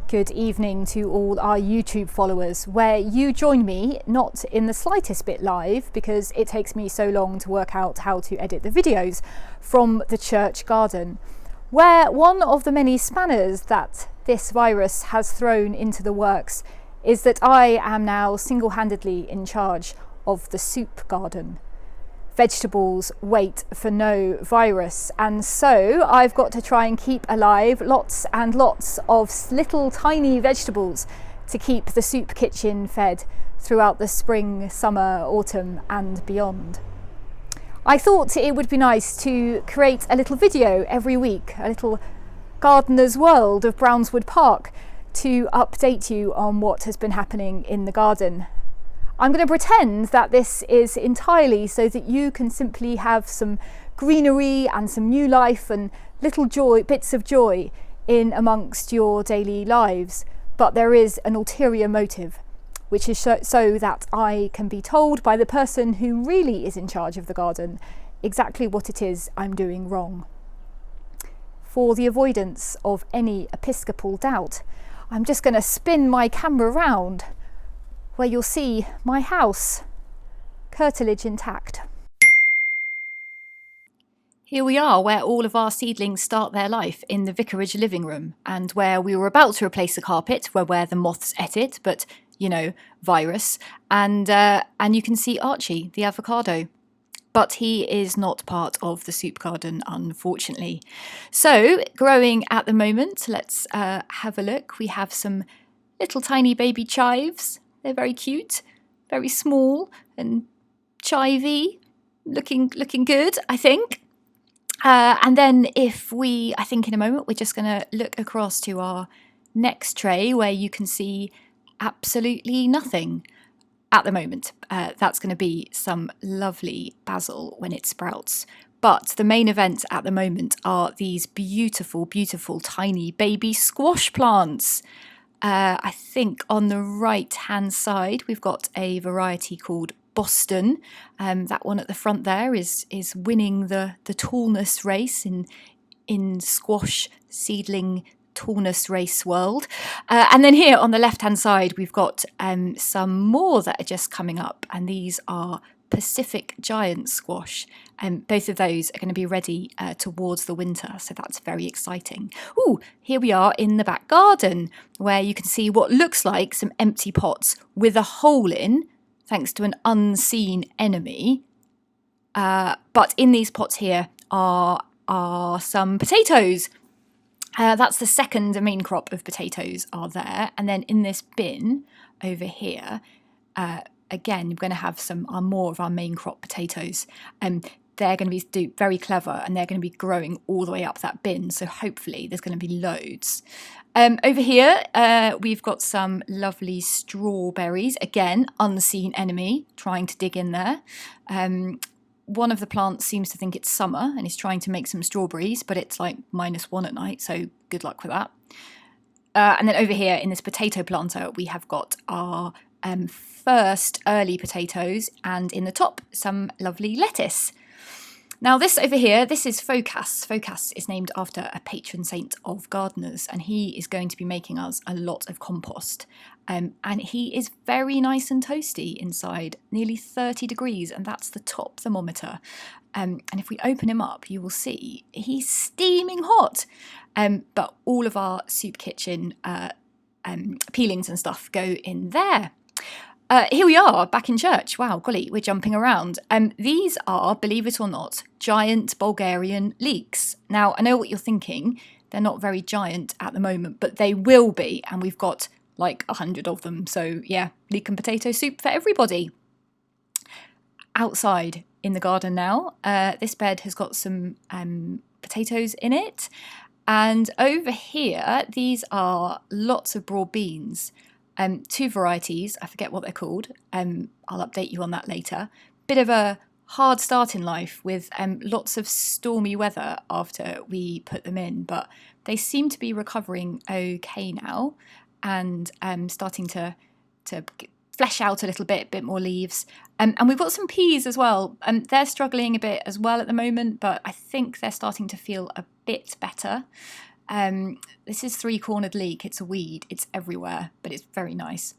Good evening to all our YouTube followers, where you join me not in the slightest bit live because it takes me so long to work out how to edit the videos from the church garden, where one of the many spanners that this virus has thrown into the works is that I am now single-handedly in charge of the soup garden. Vegetables wait for no virus, and so I've got to try and keep alive lots and lots of little tiny vegetables to keep the soup kitchen fed throughout the spring, summer, autumn and beyond. I thought it would be nice to create a little video every week, a little gardener's world of Brownswood Park, to update you on what has been happening in the garden. I'm going to pretend that this is entirely so that you can simply have some greenery and some new life and little bits of joy in amongst your daily lives. But there is an ulterior motive, which is so that I can be told by the person who really is in charge of the garden exactly what it is I'm doing wrong. For the avoidance of any episcopal doubt, I'm just going to spin my camera round, where you'll see my house, curtilage intact. Here we are, where all of our seedlings start their life, in the vicarage living room, and where we were about to replace the carpet, where the moths ate it, but, you know, virus, and you can see Archie, the avocado. But he is not part of the soup garden, unfortunately. So, growing at the moment, let's have a look. We have some little tiny baby chives. They're very cute, very small and chivy, looking good, I think. And then I think in a moment, we're just going to look across to our next tray where you can see absolutely nothing at the moment. That's going to be some lovely basil when it sprouts. But the main event at the moment are these beautiful, beautiful tiny baby squash plants. I think on the right-hand side, we've got a variety called Boston. That one at the front there is winning the tallness race in squash seedling tallness race world. And then here on the left-hand side, we've got some more that are just coming up, and these are Pacific giant squash. Both of those are going to be ready towards the winter, so that's very exciting. Ooh, here we are in the back garden, where you can see what looks like some empty pots with a hole in, thanks to an unseen enemy. But in these pots here are some potatoes. That's the second main crop of potatoes are there. And then in this bin over here, again, we're going to have some more of our main crop potatoes. They're going to be very clever, and they're going to be growing all the way up that bin. So hopefully there's going to be loads. Over here, we've got some lovely strawberries. Again, unseen enemy trying to dig in there. One of the plants seems to think it's summer and is trying to make some strawberries, but it's like -1 at night. So good luck with that. And then over here in this potato planter, we have got our first early potatoes, and in the top, some lovely lettuce. Now this over here, this is Phocas. Phocas is named after a patron saint of gardeners, and he is going to be making us a lot of compost. And he is very nice and toasty inside, nearly 30 degrees, and that's the top thermometer. And if we open him up, you will see he's steaming hot. But all of our soup kitchen peelings and stuff go in there. Here we are, back in church. Wow, golly, we're jumping around. These are, believe it or not, giant Bulgarian leeks. Now, I know what you're thinking. They're not very giant at the moment, but they will be. And we've got like 100 of them. So yeah, leek and potato soup for everybody. Outside in the garden now, this bed has got some potatoes in it. And over here, these are lots of broad beans. Two varieties, I forget what they're called. I'll update you on that later. Bit of a hard start in life with lots of stormy weather after we put them in, but they seem to be recovering okay now and starting to flesh out a little bit more leaves. And we've got some peas as well. They're struggling a bit as well at the moment, but I think they're starting to feel a bit better. This is three-cornered leek. It's a weed. It's everywhere, but it's very nice.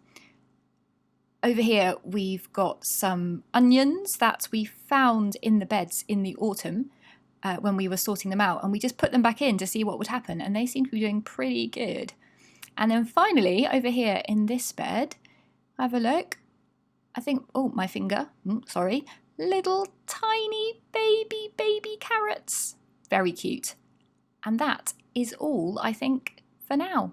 Over here, we've got some onions that we found in the beds in the autumn when we were sorting them out, and we just put them back in to see what would happen, and they seem to be doing pretty good. And then finally, over here in this bed, have a look. I think, oh, my finger, sorry, little tiny baby carrots. Very cute. And that is all, I think, for now.